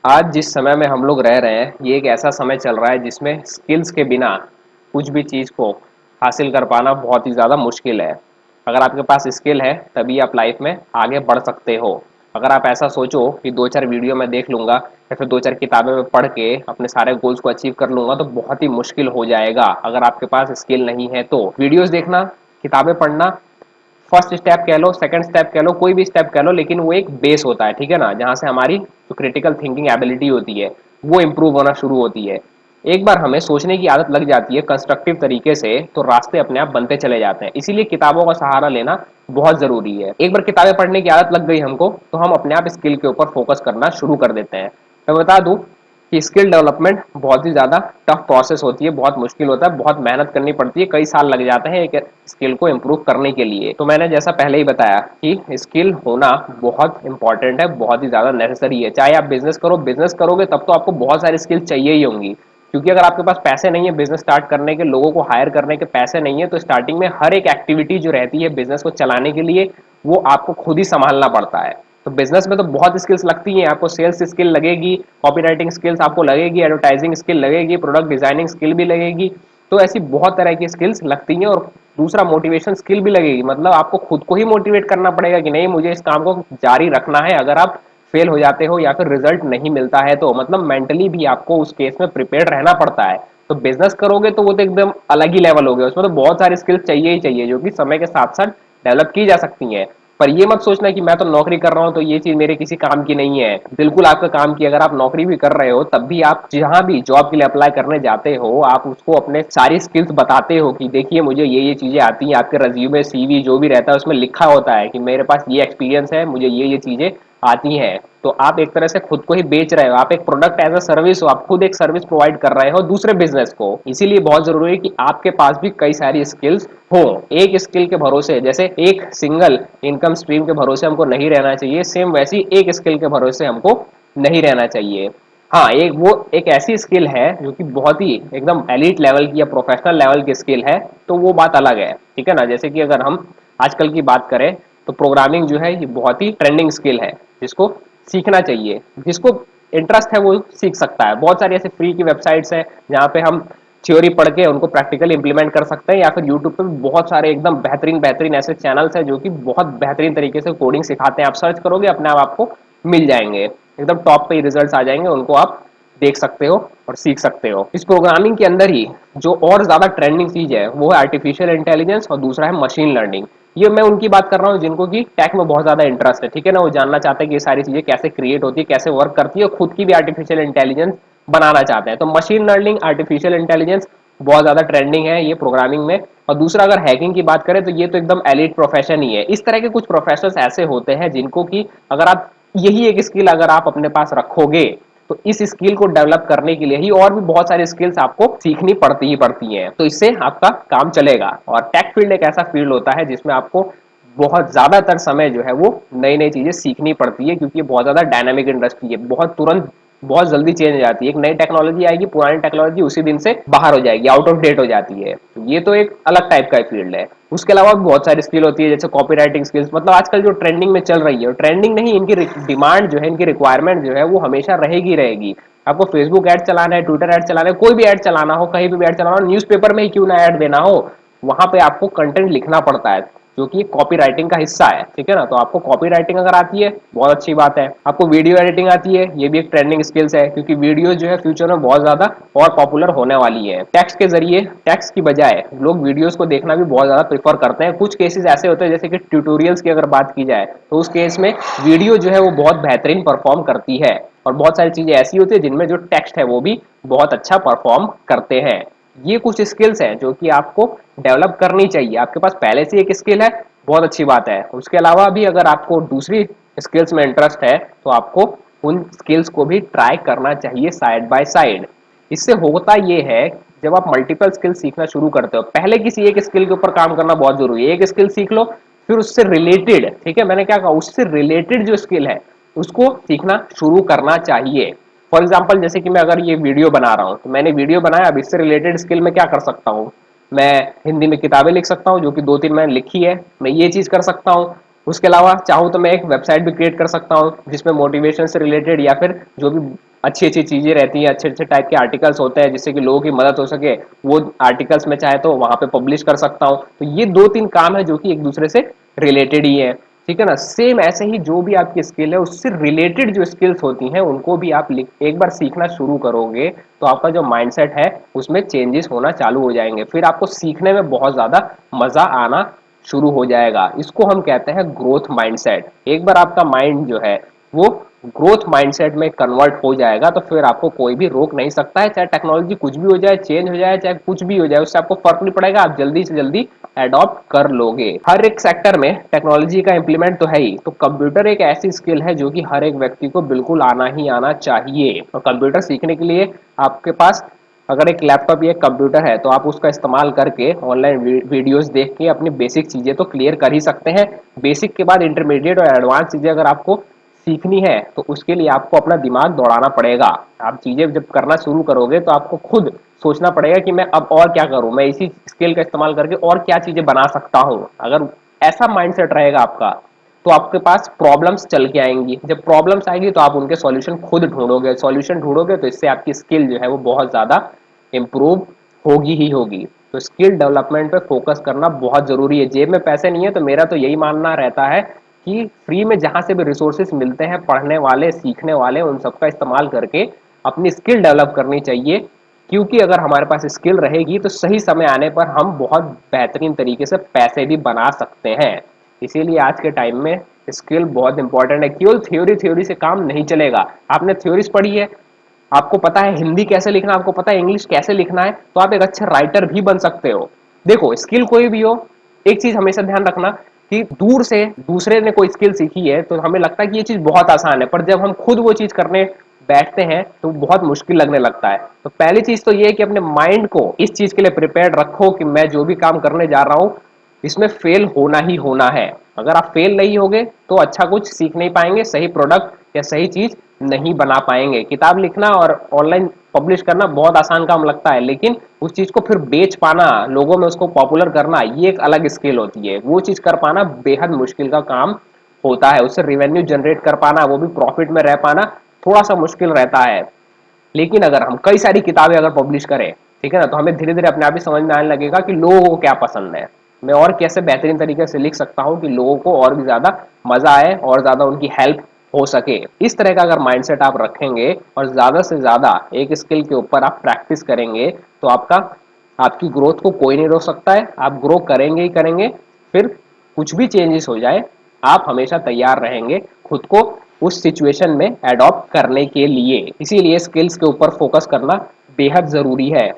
आज जिस समय में हम लोग रह रहे हैं, ये एक ऐसा समय चल रहा है जिसमें स्किल्स के बिना कुछ भी चीज़ को हासिल कर पाना बहुत ही ज़्यादा मुश्किल है। अगर आपके पास स्किल है तभी आप लाइफ में आगे बढ़ सकते हो। अगर आप ऐसा सोचो कि 2-4 वीडियो मैं देख लूँगा या फिर 2-4 किताबें मैं पढ़ के अपने सारे गोल्स को अचीव कर लूँगा, तो बहुत ही मुश्किल हो जाएगा अगर आपके पास स्किल नहीं है तो। वीडियोज़ देखना, किताबें पढ़ना फर्स्ट स्टेप कह लो, सेकंड स्टेप कह लो, कोई भी स्टेप कह लो, लेकिन वो एक बेस होता है, ठीक है ना? जहाँ से हमारी जो क्रिटिकल थिंकिंग एबिलिटी होती है वो इंप्रूव होना शुरू होती है। एक बार हमें सोचने की आदत लग जाती है कंस्ट्रक्टिव तरीके से, तो रास्ते अपने आप बनते चले जाते हैं। इसीलिए किताबों का सहारा लेना बहुत जरूरी है। एक बार किताबें पढ़ने की आदत लग गई हमको, तो हम अपने आप स्किल के ऊपर फोकस करना शुरू कर देते हैं। मैं बता दूं कि स्किल डेवलपमेंट बहुत ही ज़्यादा टफ प्रोसेस होती है, बहुत मुश्किल होता है, बहुत मेहनत करनी पड़ती है, कई साल लग जाते हैं एक स्किल को इम्प्रूव करने के लिए। तो मैंने जैसा पहले ही बताया कि स्किल होना बहुत इंपॉर्टेंट है, बहुत ही ज़्यादा नेसेसरी है। चाहे आप बिजनेस करोगे तब तो आपको बहुत सारी स्किल चाहिए ही होंगी, क्योंकि अगर आपके पास पैसे नहीं है बिजनेस स्टार्ट करने के, लोगों को हायर करने के पैसे नहीं है, तो स्टार्टिंग में हर एक एक्टिविटी जो रहती है बिजनेस को चलाने के लिए वो आपको खुद ही संभालना पड़ता है। तो बिजनेस में तो बहुत स्किल्स लगती हैं, आपको सेल्स स्किल लगेगी, कॉपी राइटिंग स्किल्स आपको लगेगी, एडवर्टाइजिंग स्किल लगेगी, प्रोडक्ट डिजाइनिंग स्किल भी लगेगी। तो ऐसी बहुत तरह की स्किल्स लगती हैं। और दूसरा मोटिवेशन स्किल भी लगेगी, मतलब आपको खुद को ही मोटिवेट करना पड़ेगा कि नहीं, मुझे इस काम को जारी रखना है। अगर आप फेल हो जाते हो या फिर रिजल्ट नहीं मिलता है तो मतलब मेंटली भी आपको उस केस में प्रिपेयर रहना पड़ता है। तो बिजनेस करोगे तो वो तो एकदम अलग ही लेवल हो गया, उसमें तो बहुत सारी स्किल्स चाहिए ही चाहिए, जो कि समय के साथ साथ डेवलप की जा सकती हैं। पर ये मत सोचना कि मैं तो नौकरी कर रहा हूं तो ये चीज मेरे किसी काम की नहीं है। बिल्कुल आपका काम की। अगर आप नौकरी भी कर रहे हो तब भी आप जहां भी जॉब के लिए अप्लाई करने जाते हो, आप उसको अपने सारी स्किल्स बताते हो कि देखिए मुझे ये चीजें आती हैं। आपके रिज्यूमे, सीवी जो भी रहता है उसमें लिखा होता है कि मेरे पास ये एक्सपीरियंस है, मुझे ये चीजें आती हैं। तो आप एक तरह से खुद को ही बेच रहे हो, आप एक प्रोडक्ट एज अ सर्विस हो, आप खुद एक सर्विस प्रोवाइड कर रहे हो दूसरे बिजनेस को। इसीलिए बहुत जरूरी है कि आपके पास भी कई सारी स्किल्स हो। एक स्किल के भरोसे, जैसे एक सिंगल इनकम स्ट्रीम के भरोसे हमको नहीं रहना चाहिए, सेम वैसी एक स्किल के भरोसे हमको नहीं रहना चाहिए। हाँ, एक ऐसी स्किल है जो कि बहुत ही एकदम एलीट लेवल की या प्रोफेशनल लेवल की स्किल है, तो वो बात अलग है, ठीक है ना? जैसे कि अगर हम आजकल की बात करें तो प्रोग्रामिंग जो है ये बहुत ही ट्रेंडिंग स्किल है, जिसको सीखना चाहिए। जिसको इंटरेस्ट है वो सीख सकता है। बहुत सारी ऐसे फ्री की वेबसाइट्स हैं जहाँ पे हम थ्योरी पढ़ के उनको प्रैक्टिकली इंप्लीमेंट कर सकते हैं, या फिर यूट्यूब पे भी बहुत सारे एकदम बेहतरीन बेहतरीन ऐसे चैनल्स हैं जो कि बहुत बेहतरीन तरीके से कोडिंग सिखाते हैं। आप सर्च करोगे अपने आप आपको मिल जाएंगे, एकदम टॉप पे ही रिजल्ट्स आ जाएंगे, उनको आप देख सकते हो और सीख सकते हो। इस प्रोग्रामिंग के अंदर ही जो और ज्यादा ट्रेंडिंग चीज है वो है आर्टिफिशियल इंटेलिजेंस, और दूसरा है मशीन लर्निंग। ये मैं उनकी बात कर रहा हूँ जिनको कि टेक में बहुत ज्यादा इंटरेस्ट है, ठीक है ना? वो जानना चाहते हैं कि ये सारी चीजें कैसे क्रिएट होती है, कैसे वर्क करती है, और खुद की भी आर्टिफिशियल इंटेलिजेंस बनाना चाहते हैं। तो मशीन लर्निंग, आर्टिफिशियल इंटेलिजेंस बहुत ज्यादा ट्रेंडिंग है ये प्रोग्रामिंग में। और दूसरा अगर हैकिंग की बात करें तो ये तो एकदम एलिट प्रोफेशन ही है। इस तरह के कुछ प्रोफेशंस ऐसे होते हैं जिनको कि अगर आप यही एक स्किल अगर आप अपने पास रखोगे, तो इस स्किल को डेवलप करने के लिए ही और भी बहुत सारी स्किल्स आपको सीखनी पड़ती हैं, तो इससे आपका काम चलेगा। और टेक फील्ड एक ऐसा फील्ड होता है जिसमें आपको बहुत ज्यादातर समय जो है वो नई नई चीजें सीखनी पड़ती है, क्योंकि ये बहुत ज्यादा डायनामिक इंडस्ट्री है, बहुत तुरंत बहुत जल्दी चेंज हो जाती है। एक नई टेक्नोलॉजी आएगी, पुरानी टेक्नोलॉजी उसी दिन से बाहर हो जाएगी, आउट ऑफ डेट हो जाती है। तो ये तो एक अलग टाइप का फील्ड है। उसके अलावा भी बहुत सारी स्किल होती है, जैसे कॉपी राइटिंग स्किल्स। मतलब आजकल जो ट्रेंडिंग में चल रही है, ट्रेंडिंग नहीं, इनकी डिमांड जो है, इनकी रिक्वायरमेंट जो है वो हमेशा रहेगी रहेगी। आपको फेसबुक ऐड चलाना है, ट्विटर ऐड चलाना है, कोई भी ऐड चलाना हो, कहीं भी ऐड चलाना हो, न्यूज़पेपर में ही क्यों ना ऐड देना हो, वहां पे आपको कंटेंट लिखना पड़ता है, जो कि कॉपी राइटिंग का हिस्सा है, ठीक है ना? तो आपको कॉपी राइटिंग अगर आती है बहुत अच्छी बात है। आपको वीडियो एडिटिंग आती है, ये भी एक ट्रेंडिंग स्किल्स है, क्योंकि वीडियो जो है फ्यूचर में बहुत ज्यादा और पॉपुलर होने वाली है। टेक्स्ट के जरिए, टेक्स्ट की बजाय लोग वीडियोस को देखना भी बहुत ज्यादा प्रेफर करते हैं। कुछ केसेस ऐसे होते हैं जैसे कि ट्यूटोरियल्स की अगर बात की जाए, तो उस केस में वीडियो जो है वो बहुत बेहतरीन परफॉर्म करती है। और बहुत सारी चीजें ऐसी होती है जिनमें जो टेक्स्ट है वो भी बहुत अच्छा परफॉर्म करते हैं। ये कुछ स्किल्स हैं जो कि आपको डेवलप करनी चाहिए। आपके पास पहले से एक स्किल है, बहुत अच्छी बात है। उसके अलावा भी अगर आपको दूसरी स्किल्स में इंटरेस्ट है तो आपको उन स्किल्स को भी ट्राई करना चाहिए साइड बाय साइड। इससे होता ये है, जब आप मल्टीपल स्किल सीखना शुरू करते हो, पहले किसी एक स्किल के ऊपर काम करना बहुत जरूरी है। एक स्किल सीख लो, फिर उससे रिलेटेड, ठीक है, मैंने क्या कहा, उससे रिलेटेड जो स्किल है उसको सीखना शुरू करना चाहिए। फॉर एग्जाम्पल, जैसे कि मैं अगर ये वीडियो बना रहा हूँ, तो मैंने वीडियो बनाया, अब इससे रिलेटेड स्किल में क्या कर सकता हूँ? मैं हिंदी में किताबें लिख सकता हूँ, जो कि 2-3 मैंने लिखी है, मैं ये चीज कर सकता हूँ। उसके अलावा चाहूँ तो मैं एक वेबसाइट भी क्रिएट कर सकता हूँ जिसमें मोटिवेशन से रिलेटेड या फिर जो भी अच्छी अच्छी चीजें रहती हैं, अच्छे अच्छे टाइप के आर्टिकल्स होते हैं जिससे कि लोगों की मदद हो सके, वो आर्टिकल्स में चाहे तो वहां पे पब्लिश कर सकता हूँ। तो ये दो तीन काम है जो कि एक दूसरे से रिलेटेड ही है, ठीक है ना। सेम ऐसे ही जो भी आपकी स्किल है उससे रिलेटेड जो स्किल्स होती हैं उनको भी आप एक बार सीखना शुरू करोगे तो आपका जो माइंडसेट है उसमें चेंजेस होना चालू हो जाएंगे, फिर आपको सीखने में बहुत ज्यादा मजा आना शुरू हो जाएगा। इसको हम कहते हैं ग्रोथ माइंडसेट। एक बार आपका माइंड जो है वो ग्रोथ माइंडसेट में कन्वर्ट हो जाएगा तो फिर आपको कोई भी रोक नहीं सकता है, चाहे टेक्नोलॉजी कुछ भी हो जाए, चेंज हो जाए, चाहे कुछ भी हो जाए, उससे आपको फर्क नहीं पड़ेगा, आप जल्दी से जल्दी एडॉप्ट कर लोगे। हर एक सेक्टर में टेक्नोलॉजी का इंप्लीमेंट तो है ही, तो कंप्यूटर एक ऐसी स्किल है जो कि हर एक व्यक्ति को बिल्कुल आना ही आना चाहिए। और कंप्यूटर सीखने के लिए आपके पास अगर एक लैपटॉप या एक कंप्यूटर है तो आप उसका इस्तेमाल करके ऑनलाइन वीडियोस देख के अपनी बेसिक चीजें तो क्लियर कर ही सकते हैं। बेसिक के बाद इंटरमीडिएट और एडवांस चीजें अगर आपको सीखनी है तो उसके लिए आपको अपना दिमाग दौड़ाना पड़ेगा। आप चीजें जब करना शुरू करोगे तो आपको खुद सोचना पड़ेगा कि मैं अब और क्या करूं, मैं इसी स्किल का इस्तेमाल करके और क्या चीजें बना सकता हूं। अगर ऐसा माइंडसेट रहेगा आपका तो आपके पास प्रॉब्लम्स चल के आएंगी, जब प्रॉब्लम्स आएगी तो आप उनके सॉल्यूशन खुद ढूंढोगे, सॉल्यूशन ढूंढोगे तो इससे आपकी स्किल जो है वो बहुत ज्यादा इंप्रूव होगी ही होगी। तो स्किल डेवलपमेंट पे फोकस करना बहुत जरूरी है। जेब में पैसे नहीं है तो मेरा तो यही मानना रहता है कि फ्री में जहां से भी रिसोर्सेज मिलते हैं पढ़ने वाले सीखने वाले उन सबका इस्तेमाल करके अपनी स्किल डेवलप करनी चाहिए। क्योंकि अगर हमारे पास स्किल रहेगी तो सही समय आने पर हम बहुत बेहतरीन तरीके से पैसे भी बना सकते हैं। इसीलिए आज के टाइम में स्किल बहुत इंपॉर्टेंट है। केवल थ्योरी थ्योरी से काम नहीं चलेगा। आपने थ्योरीज पढ़ी है, आपको पता है हिंदी कैसे लिखना, आपको पता है इंग्लिश कैसे लिखना है, तो आप एक अच्छे राइटर भी बन सकते हो। देखो स्किल कोई भी हो, एक चीज हमेशा ध्यान रखना कि दूर से दूसरे ने कोई स्किल सीखी है तो हमें लगता है कि ये चीज बहुत आसान है, पर जब हम खुद वो चीज करने बैठते हैं तो बहुत मुश्किल लगने लगता है। तो पहली चीज तो ये है कि अपने माइंड को इस चीज के लिए प्रिपेयर्ड रखो कि मैं जो भी काम करने जा रहा हूं इसमें फेल होना ही होना है। अगर आप फेल नहीं होगे तो अच्छा कुछ सीख नहीं पाएंगे, सही प्रोडक्ट या सही चीज नहीं बना पाएंगे। किताब लिखना और ऑनलाइन पब्लिश करना बहुत आसान काम लगता है, लेकिन उस चीज को फिर बेच पाना, लोगों में उसको पॉपुलर करना, ये एक अलग स्किल होती है। वो चीज कर पाना बेहद मुश्किल का काम होता है, उससे रेवेन्यू जनरेट कर पाना, वो भी प्रॉफिट में रह पाना थोड़ा सा मुश्किल रहता है। लेकिन अगर हम कई सारी किताबें अगर पब्लिश करें, ठीक है ना, तो हमें धीरे धीरे अपने आप ही समझ में आने लगेगा कि लोगों को क्या पसंद है, मैं और कैसे बेहतरीन तरीके से लिख सकता हूँ कि लोगों को और भी ज्यादा मजा आए और ज्यादा उनकी हेल्प हो सके। इस तरह का अगर माइंडसेट आप रखेंगे और ज्यादा से ज्यादा एक स्किल के ऊपर आप प्रैक्टिस करेंगे तो आपकी ग्रोथ को कोई नहीं रोक सकता है, आप ग्रो करेंगे ही करेंगे। फिर कुछ भी चेंजेस हो जाए आप हमेशा तैयार रहेंगे खुद को उस सिचुएशन में एडॉप्ट करने के लिए। इसीलिए स्किल्स के ऊपर फोकस करना बेहद जरूरी है।